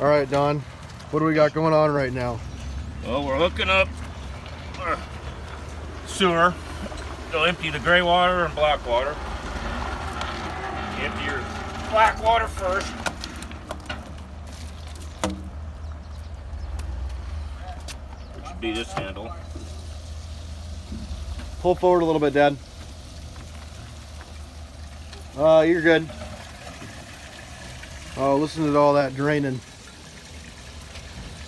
All right, Don, what do we got going on right now? Well, we're hooking up our sewer. They'll empty the gray water and black water. You empty your black water first. Which would be this handle. Pull forward a little bit, Dad. You're good. Oh, listen to all that draining.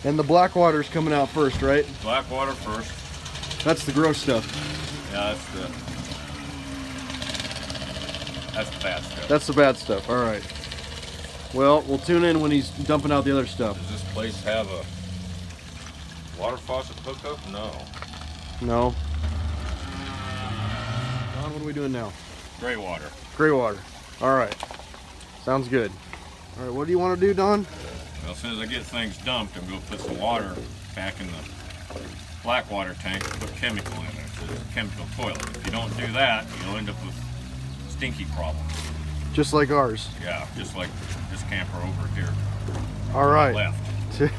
And the black water's coming out first, right? Black water first. That's the gross stuff. Yeah, that's the bad stuff. That's the bad stuff. All right. Well, we'll tune in when he's dumping out the other stuff. Does this place have a water faucet hookup? No. No. Don, what are we doing now? Gray water. Gray water. All right. Sounds good. All right, what do you want to do, Don? Well, as soon as I get things dumped, I'm going to put some water back in the black water tank and put chemical in there. So it's a chemical toilet. If you don't do that, you'll end up with stinky problems. Just like ours. Yeah, just like this camper over here. All right. Left.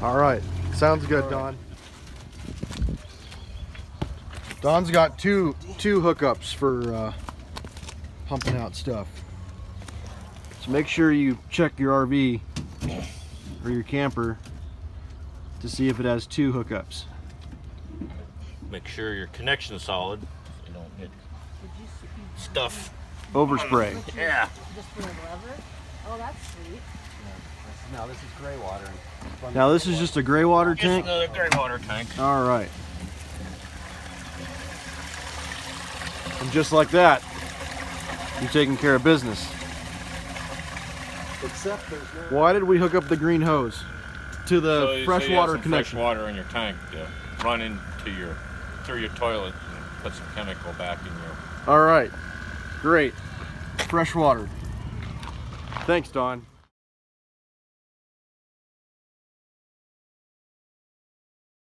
All right. Sounds good, Don. Don's got two hookups for pumping out stuff. So make sure you check your RV or your camper to see if it has two hookups. Make sure your connection's solid. So you don't get stuff. Overspray. Yeah. Just for the lever? Oh, that's sweet. No, this is gray water. Now this is just a gray water Just tank? another gray water tank. All right. And just like that, you're taking care of business. Except there's no... Why did we hook up the green hose to the freshwater connection? Fresh water in your tank to run into through your toilet and put some chemical back in your. All right, great. Fresh water. Thanks, Don.